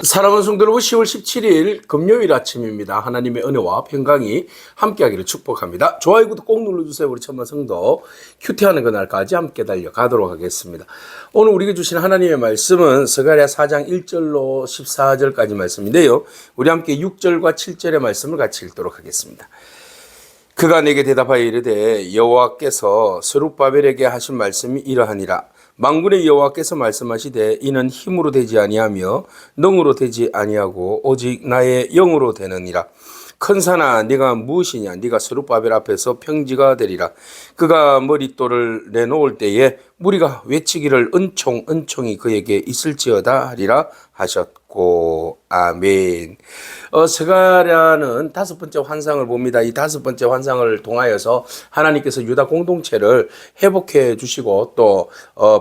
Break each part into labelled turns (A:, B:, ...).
A: 사랑하는 성도 여러분, 10월 17일 금요일 아침입니다. 하나님의 은혜와 평강이 함께하기를 축복합니다. 좋아요, 구독 꼭 눌러주세요. 우리 천만 성도 큐티하는 그날까지 함께 달려가도록 하겠습니다. 오늘 우리에게 주신 하나님의 말씀은 스가랴 4장 1절로 14절까지 말씀인데요. 우리 함께 6절과 7절의 말씀을 같이 읽도록 하겠습니다. 그가 내게 대답하여 이르되 여호와께서 스룹바벨에게 하신 말씀이 이러하니라. 만군의 여호와께서 말씀하시되 이는 힘으로 되지 아니하며 능으로 되지 아니하고 오직 나의 영으로 되느니라. 큰 산아 네가 무엇이냐. 네가 스룹바벨 앞에서 평지가 되리라. 그가 머릿돌을 내놓을 때에 무리가 외치기를 은총 은총이 그에게 있을지어다 하리라 하셨고 아멘. 스가랴는 다섯 번째 환상을 봅니다. 이 다섯 번째 환상을 통하여서 하나님께서 유다 공동체를 회복해 주시고 또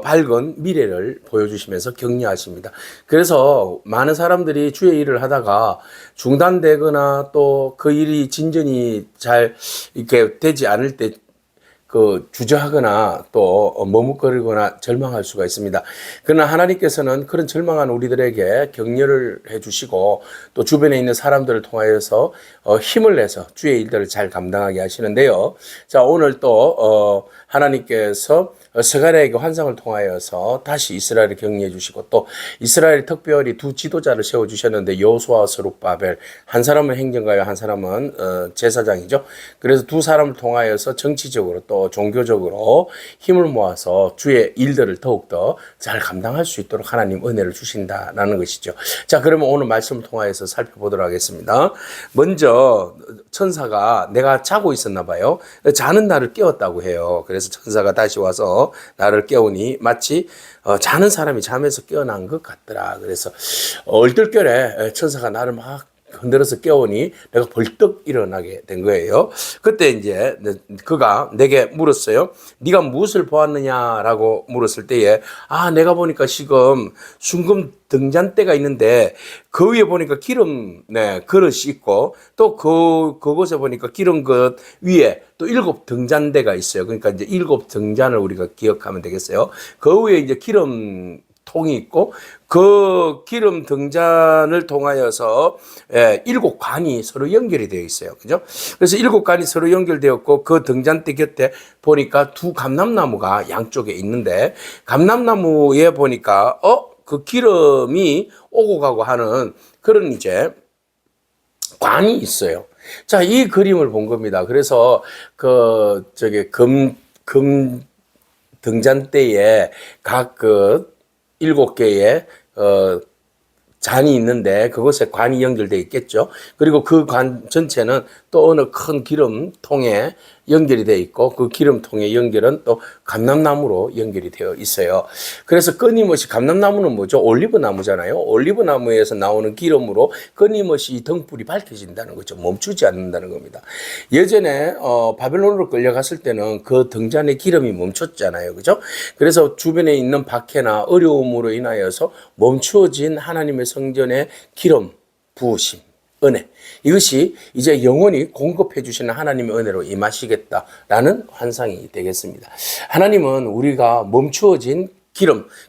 A: 밝은 미래를 보여주시면서 격려하십니다. 그래서 많은 사람들이 주의 일을 하다가 중단되거나 또 그 일이 진전이 잘 이렇게 되지 않을 때 주저하거나 또 머뭇거리거나 절망할 수가 있습니다. 그러나 하나님께서는 그런 절망한 우리들에게 격려를 해주시고 또 주변에 있는 사람들을 통하여서 힘을 내서 주의 일들을 잘 감당하게 하시는데요. 자, 오늘 또 하나님께서 스가랴에게 환상을 통하여서 다시 이스라엘을 격려해 주시고 또 이스라엘이 특별히 두 지도자를 세워주셨는데 여호수아와 스룹바벨, 한 사람은 행정가요, 한 사람은 제사장이죠. 그래서 두 사람을 통하여서 정치적으로 또 종교적으로 힘을 모아서 주의 일들을 더욱더 잘 감당할 수 있도록 하나님 은혜를 주신다라는 것이죠. 자, 그러면 오늘 말씀을 통하여서 살펴보도록 하겠습니다. 먼저 천사가 내가 자고 있었나 봐요. 자는 나를 깨웠다고 해요. 그래서 천사가 다시 와서 나를 깨우니 마치 자는 사람이 잠에서 깨어난 것 같더라. 그래서 얼떨결에 천사가 나를 막 흔들어서 깨우니 내가 벌떡 일어나게 된 거예요. 그때 이제 그가 내게 물었어요. 네가 무엇을 보았느냐라고 물었을 때에 내가 보니까 지금 순금 등잔대가 있는데 그 위에 보니까 기름 그릇이 있고 또 그곳에 보니까 기름 그릇 위에 또 7 등잔대가 있어요. 그러니까 이제 7 등잔을 우리가 기억하면 되겠어요. 그 위에 이제 기름 통이 있고 그 기름 등잔을 통하여서 7 관이 서로 연결이 되어 있어요. 그죠? 그래서 7 관이 서로 연결되었고 그 등잔대 곁에 보니까 두 감람나무가 양쪽에 있는데 감람나무에 보니까 그 기름이 오고 가고 하는 그런 이제 관이 있어요. 자, 이 그림을 본 겁니다. 그래서 금 등잔대에 각 7개의 잔이 있는데 그곳에 관이 연결되어 있겠죠. 그리고 그 관 전체는 또 어느 큰 기름통에 연결이 되어 있고 그 기름통의 연결은 또 감람나무로 연결이 되어 있어요. 그래서 끊임없이 감람나무는 뭐죠? 올리브 나무잖아요. 올리브 나무에서 나오는 기름으로 끊임없이 이 등불이 밝혀진다는 거죠. 멈추지 않는다는 겁니다. 예전에 바벨론으로 끌려갔을 때는 그 등잔의 기름이 멈췄잖아요. 그죠? 그래서 주변에 있는 박해나 어려움으로 인하여서 멈추어진 하나님의 성전의 기름 부으심, 은혜, 이것이 이제 영원히 공급해 주시는 하나님의 은혜로 임하시겠다라는 환상이 되겠습니다. 하나님은 우리가 멈추어진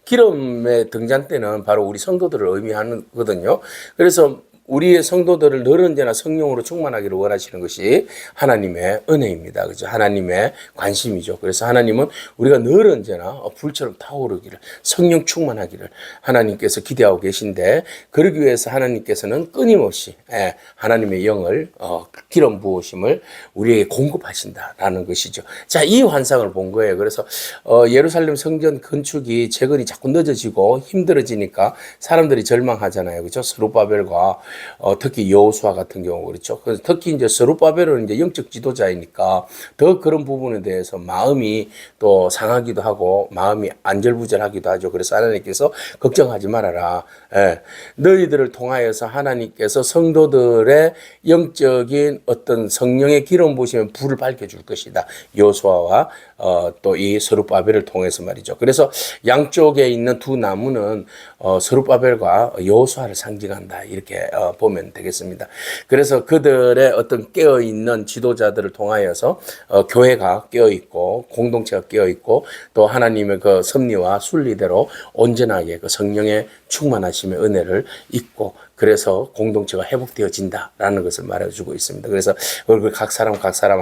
A: 기름의 등잔대는 바로 우리 성도들을 의미하거든요. 그래서 우리의 성도들을 늘 언제나 성령으로 충만하기를 원하시는 것이 하나님의 은혜입니다. 그죠? 하나님의 관심이죠. 그래서 하나님은 우리가 늘 언제나 불처럼 타오르기를, 성령 충만하기를 하나님께서 기대하고 계신데, 그러기 위해서 하나님께서는 끊임없이 하나님의 영을 기름 부으심을 우리에게 공급하신다라는 것이죠. 자, 이 환상을 본 거예요. 그래서 예루살렘 성전 건축이 재건이 자꾸 늦어지고 힘들어지니까 사람들이 절망하잖아요. 그죠? 스룹바벨과 특히 여호수아 같은 경우 그렇죠. 그래서 특히 이제 스룹바벨은 이제 영적 지도자이니까 더 그런 부분에 대해서 마음이 또 상하기도 하고 마음이 안절부절하기도 하죠. 그래서 하나님께서 걱정하지 말아라. 너희들을 통하여서 하나님께서 성도들의 영적인 어떤 성령의 기름 부으시면 불을 밝혀줄 것이다. 여호수아와 또 이 스룹바벨을 통해서 말이죠. 그래서 양쪽에 있는 두 나무는 스룹바벨과 여호수아를 상징한다. 이렇게 보면 되겠습니다. 그래서 그들의 어떤 깨어있는 지도자들을 통하여서 교회가 깨어있고 공동체가 깨어있고 또 하나님의 그 섭리와 순리대로 온전하게 그 성령의 충만하심의 은혜를 잊고 그래서 공동체가 회복되어진다라는 것을 말해주고 있습니다. 그래서 각 사람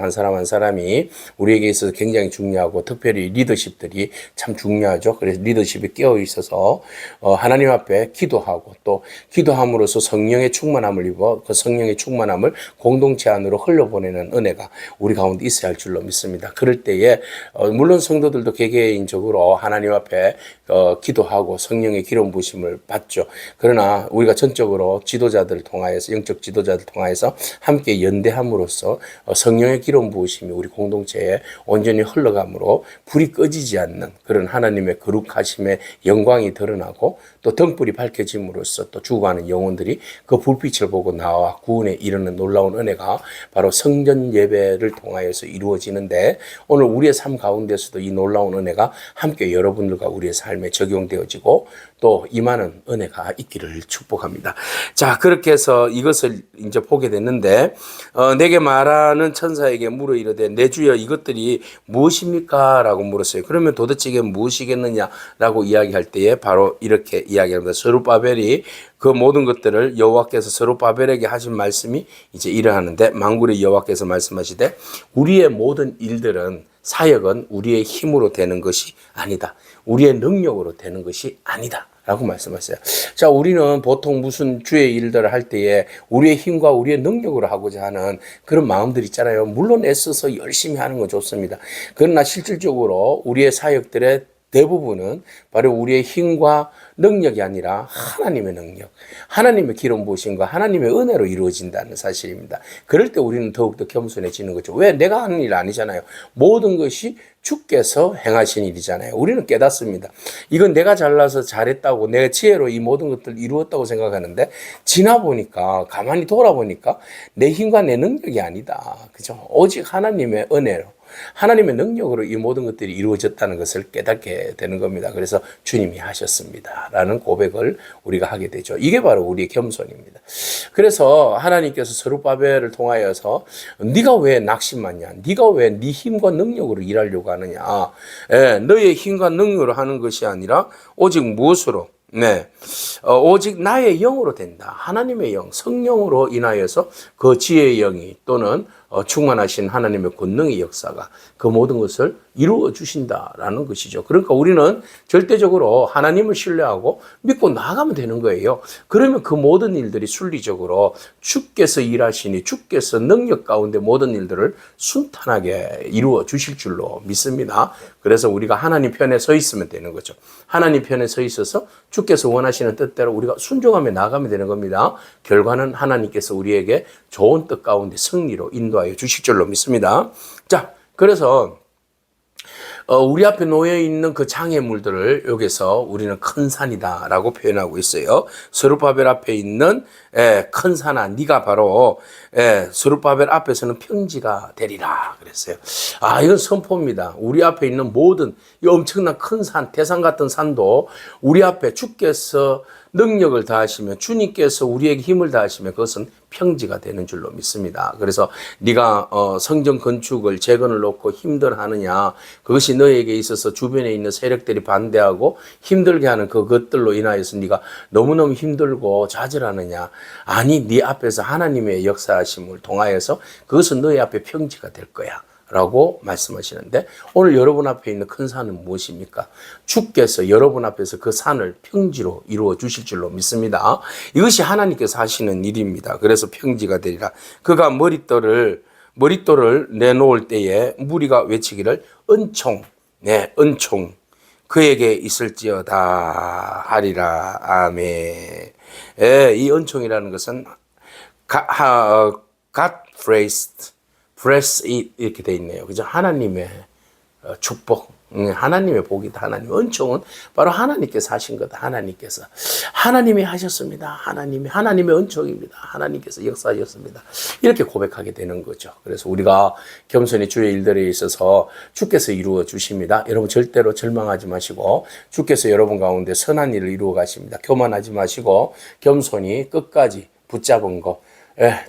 A: 한 사람이 우리에게 있어서 굉장히 중요하고 특별히 리더십들이 참 중요하죠. 그래서 리더십이 깨어 있어서 하나님 앞에 기도하고 또 기도함으로써 성령의 충만함을 입어 그 성령의 충만함을 공동체 안으로 흘려보내는 은혜가 우리 가운데 있어야 할 줄로 믿습니다. 그럴 때에 물론 성도들도 개개인적으로 하나님 앞에 기도하고 성령의 기름 부으심을 받죠. 그러나 우리가 전적으로 지도자들을 통하여서 영적 지도자들을 통하여서 함께 연대함으로써 성령의 기름 부으심이 우리 공동체에 온전히 흘러감으로 불이 꺼지지 않는 그런 하나님의 거룩하심의 영광이 드러나고 또 등불이 밝혀짐으로써 또 죽어가는 영혼들이 그 불빛을 보고 나와 구원에 이르는 놀라운 은혜가 바로 성전 예배를 통하여서 이루어지는데 오늘 우리의 삶 가운데서도 이 놀라운 은혜가 함께 여러분들과 우리의 삶에 적용되어지고 또 임하는 은혜가 있기를 축복합니다. 자, 그렇게 해서 이것을 이제 보게 됐는데 내게 말하는 천사에게 물어 이르되 내 주여 이것들이 무엇입니까? 라고 물었어요. 그러면 도대체 이게 무엇이겠느냐라고 이야기할 때에 바로 이렇게 이야기합니다. 스룹바벨이 그 모든 것들을 여호와께서 스룹바벨에게 하신 말씀이 이제 이러하는데 만군의 여호와께서 말씀하시되 우리의 모든 일들은 사역은 우리의 힘으로 되는 것이 아니다. 우리의 능력으로 되는 것이 아니다. 라고 말씀하셨어요. 자, 우리는 보통 무슨 주의 일들을 할 때에 우리의 힘과 우리의 능력으로 하고자 하는 그런 마음들이 있잖아요. 물론 애써서 열심히 하는 건 좋습니다. 그러나 실질적으로 우리의 사역들의 대부분은 바로 우리의 힘과 능력이 아니라 하나님의 능력, 하나님의 기름 부으심과 하나님의 은혜로 이루어진다는 사실입니다. 그럴 때 우리는 더욱더 겸손해지는 거죠. 왜? 내가 하는 일 아니잖아요. 모든 것이 주께서 행하신 일이잖아요. 우리는 깨닫습니다. 이건 내가 잘나서 잘했다고 내 지혜로 이 모든 것들을 이루었다고 생각하는데 지나 보니까 가만히 돌아보니까 내 힘과 내 능력이 아니다. 그죠? 오직 하나님의 은혜로 하나님의 능력으로 이 모든 것들이 이루어졌다는 것을 깨닫게 되는 겁니다. 그래서 주님이 하셨습니다. 라는 고백을 우리가 하게 되죠. 이게 바로 우리의 겸손입니다. 그래서 하나님께서 스룹바벨을 통하여서 네가 왜 낙심하냐? 네가 왜 네 힘과 능력으로 일하려고 하느냐? 너의 힘과 능력으로 하는 것이 아니라 오직 무엇으로? 오직 나의 영으로 된다. 하나님의 영, 성령으로 인하여서 그 지혜의 영이 또는 충만하신 하나님의 권능의 역사가 그 모든 것을 이루어 주신다라는 것이죠. 그러니까 우리는 절대적으로 하나님을 신뢰하고 믿고 나아가면 되는 거예요. 그러면 그 모든 일들이 순리적으로 주께서 일하시니 주께서 능력 가운데 모든 일들을 순탄하게 이루어 주실 줄로 믿습니다. 그래서 우리가 하나님 편에 서 있으면 되는 거죠. 하나님 편에 서 있어서 주께서 원하시는 뜻대로 우리가 순종하며 나아가면 되는 겁니다. 결과는 하나님께서 우리에게 좋은 뜻 가운데 승리로 인도하여 주실 줄로 믿습니다. 자, 그래서 우리 앞에 놓여 있는 그 장애물들을 여기서 우리는 큰 산이다라고 표현하고 있어요. 스룹바벨 앞에 있는 큰 산아, 네가 바로 스룹바벨 앞에서는 평지가 되리라 그랬어요. 아, 이건 선포입니다. 우리 앞에 있는 모든 이 엄청난 큰 산, 태산 같은 산도 우리 앞에 주께서 능력을 다하시면 주님께서 우리에게 힘을 다하시면 그것은 평지가 되는 줄로 믿습니다. 그래서 네가 성전 건축을 재건을 놓고 힘들어하느냐, 그것이 너에게 있어서 주변에 있는 세력들이 반대하고 힘들게 하는 그것들로 인하여서 네가 너무너무 힘들고 좌절하느냐. 아니, 네 앞에서 하나님의 역사하심을 통하여서 그것은 너의 앞에 평지가 될 거야 라고 말씀하시는데, 오늘 여러분 앞에 있는 큰 산은 무엇입니까? 주께서 여러분 앞에서 그 산을 평지로 이루어 주실 줄로 믿습니다. 이것이 하나님께서 하시는 일입니다. 그래서 평지가 되리라. 그가 머릿돌을 내놓을 때에 무리가 외치기를 은총, 은총 그에게 있을지어다 하리라. 아멘. 이 은총이라는 것은 God praised bless it 이렇게 돼 있네요. 그죠? 하나님의 축복, 하나님의 복이다. 하나님의 은총은 바로 하나님께서 하신 거다. 하나님이 하셨습니다. 하나님의 은총입니다. 하나님께서 역사하셨습니다. 이렇게 고백하게 되는 거죠. 그래서 우리가 겸손히 주의 일들에 있어서 주께서 이루어 주십니다. 여러분 절대로 절망하지 마시고 주께서 여러분 가운데 선한 일을 이루어 가십니다. 교만하지 마시고 겸손히 끝까지 붙잡은 거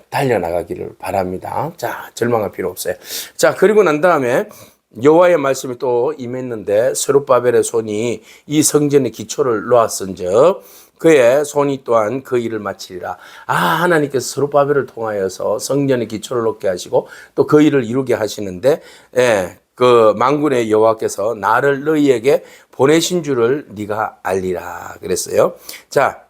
A: 달려나가기를 바랍니다. 자, 절망할 필요 없어요. 자, 그리고 난 다음에 여호와의 말씀이 또 임했는데 스룹바벨의 손이 이 성전의 기초를 놓았은즉 그의 손이 또한 그 일을 마치리라. 하나님께서 스룹바벨을 통하여서 성전의 기초를 놓게 하시고 또 그 일을 이루게 하시는데 그 만군의 여호와께서 나를 너희에게 보내신 줄을 네가 알리라 그랬어요. 자,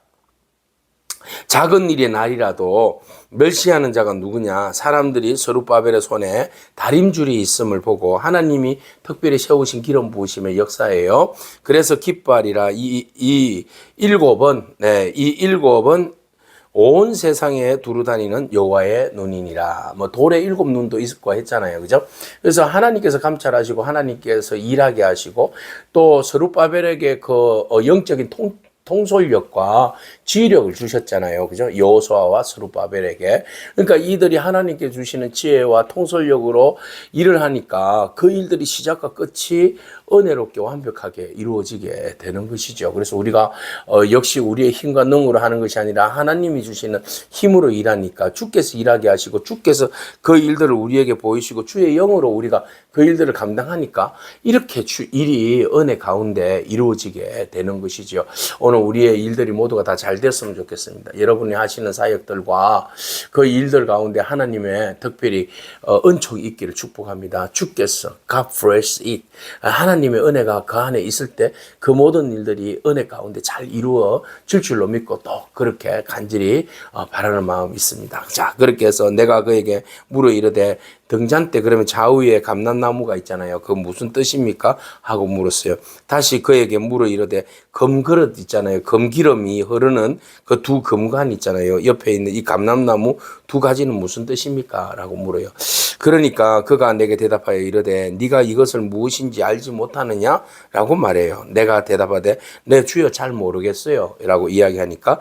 A: 작은 일의 날이라도 멸시하는 자가 누구냐? 사람들이 스룹바벨의 손에 다림줄이 있음을 보고 하나님이 특별히 세우신 기름 부으심의 역사예요. 그래서 기뻐하리라. 이 일곱은 온 세상에 두루 다니는 여호와의 눈이니라. 뭐 돌에 7눈도 있을 거 했잖아요. 그죠? 그래서 하나님께서 감찰하시고 하나님께서 일하게 하시고 또 스룹바벨에게 그 영적인 통솔력과 지휘력을 주셨잖아요. 그죠? 여호수아와 스룹바벨에게. 그러니까 이들이 하나님께 주시는 지혜와 통솔력으로 일을 하니까 그 일들이 시작과 끝이 은혜롭게 완벽하게 이루어지게 되는 것이죠. 그래서 우리가 역시 우리의 힘과 능으로 하는 것이 아니라 하나님이 주시는 힘으로 일하니까 주께서 일하게 하시고 주께서 그 일들을 우리에게 보이시고 주의 영으로 우리가 그 일들을 감당하니까 이렇게 일이 은혜 가운데 이루어지게 되는 것이죠. 오늘 우리의 일들이 모두가 다 잘 됐으면 좋겠습니다. 여러분이 하시는 사역들과 그 일들 가운데 하나님의 특별히 은총이 있기를 축복합니다. 주께서 God bless it. 하나님의 은혜가 그 안에 있을 때 그 모든 일들이 은혜 가운데 잘 이루어질 줄로 믿고 또 그렇게 간절히 바라는 마음이 있습니다. 자, 그렇게 해서 내가 그에게 물어 이르되 등잔 때 그러면 좌우에 감람나무가 있잖아요. 그 무슨 뜻입니까? 하고 물었어요. 다시 그에게 물어 이르되 금그릇 있잖아요. 금기름이 흐르는 그 두 금관 있잖아요. 옆에 있는 이 감람나무 두 가지는 무슨 뜻입니까? 라고 물어요. 그러니까 그가 내게 대답하여 이르되 네가 이것을 무엇인지 알지 못하느냐? 라고 말해요. 내가 대답하되 내 주여 잘 모르겠어요. 라고 이야기하니까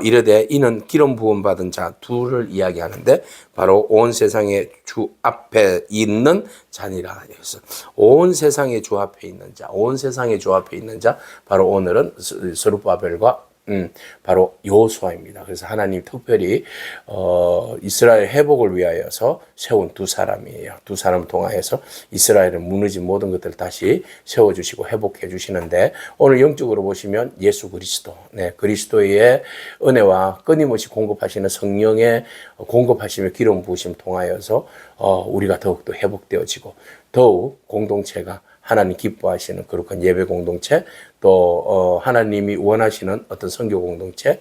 A: 이르되 이는 기름 부음 받은 자 둘을 이야기하는데 바로 온 세상의 주 앞에 있는 자니라. 그래서 온 세상의 주 앞에 있는 자, 온 세상의 주 앞에 있는 자, 바로 오늘은 스룹바벨과 바로 여호수아입니다. 그래서 하나님 특별히 이스라엘 회복을 위하여서 세운 두 사람이에요. 두 사람 통하여서 이스라엘은 무너진 모든 것들을 다시 세워주시고 회복해 주시는데 오늘 영적으로 보시면 예수 그리스도, 그리스도의 은혜와 끊임없이 공급하시는 성령의 공급하시며 기름 부으심 통하여서 우리가 더욱더 회복되어지고 더욱 공동체가 하나님 기뻐하시는 거룩한 예배 공동체, 또 하나님이 원하시는 어떤 선교 공동체,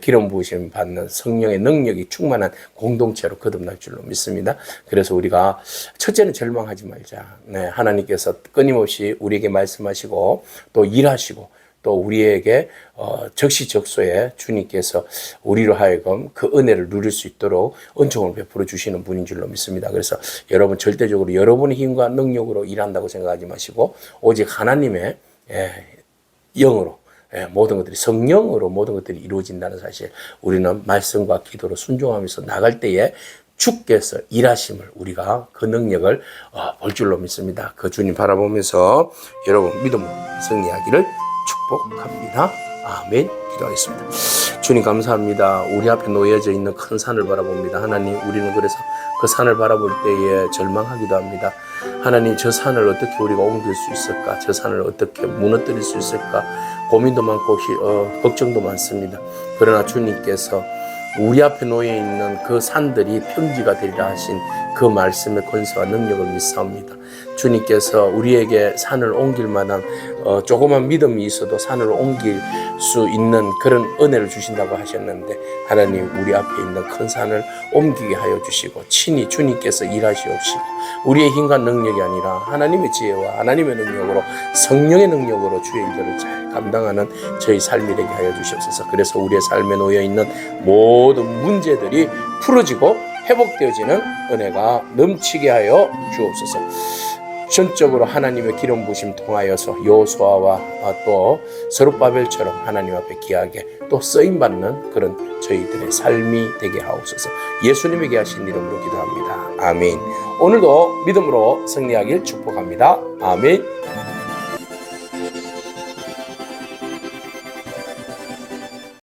A: 기름 부으심 받는 성령의 능력이 충만한 공동체로 거듭날 줄로 믿습니다. 그래서 우리가 첫째는 절망하지 말자. 하나님께서 끊임없이 우리에게 말씀하시고 또 일하시고 또 우리에게 적시적소에 주님께서 우리로 하여금 그 은혜를 누릴 수 있도록 은총을 베풀어 주시는 분인 줄로 믿습니다. 그래서 여러분 절대적으로 여러분의 힘과 능력으로 일한다고 생각하지 마시고 오직 하나님의 영으로 모든 것들이 성령으로 모든 것들이 이루어진다는 사실 우리는 말씀과 기도로 순종하면서 나갈 때에 주께서 일하심을 우리가 그 능력을 볼 줄로 믿습니다. 그 주님 바라보면서 여러분 믿음으로 승리하기를 축복합니다. 아멘. 기도하겠습니다. 주님 감사합니다. 우리 앞에 놓여져 있는 큰 산을 바라봅니다. 하나님, 우리는 그래서 그 산을 바라볼 때에 절망하기도 합니다. 하나님, 저 산을 어떻게 우리가 옮길 수 있을까? 저 산을 어떻게 무너뜨릴 수 있을까? 고민도 많고 걱정도 많습니다. 그러나 주님께서 우리 앞에 놓여 있는 그 산들이 평지가 되리라 하신 그 말씀의 권세와 능력을 믿사옵니다. 주님께서 우리에게 산을 옮길 만한 조그만 믿음이 있어도 산을 옮길 수 있는 그런 은혜를 주신다고 하셨는데 하나님 우리 앞에 있는 큰 산을 옮기게 하여 주시고 친히 주님께서 일하시옵시고 우리의 힘과 능력이 아니라 하나님의 지혜와 하나님의 능력으로 성령의 능력으로 주의 일들을 잘 감당하는 저희 삶이 되게 하여 주시옵소서. 그래서 우리의 삶에 놓여있는 모든 문제들이 풀어지고 회복되어지는 은혜가 넘치게 하여 주옵소서. 전적으로 하나님의 기름 부으심 통하여서 여호수아와 또 스룹바벨처럼 하나님 앞에 귀하게 또 쓰임받는 그런 저희들의 삶이 되게 하옵소서. 예수님에게 하신 이름으로 기도합니다. 아멘. 오늘도 믿음으로 승리하길 축복합니다. 아멘.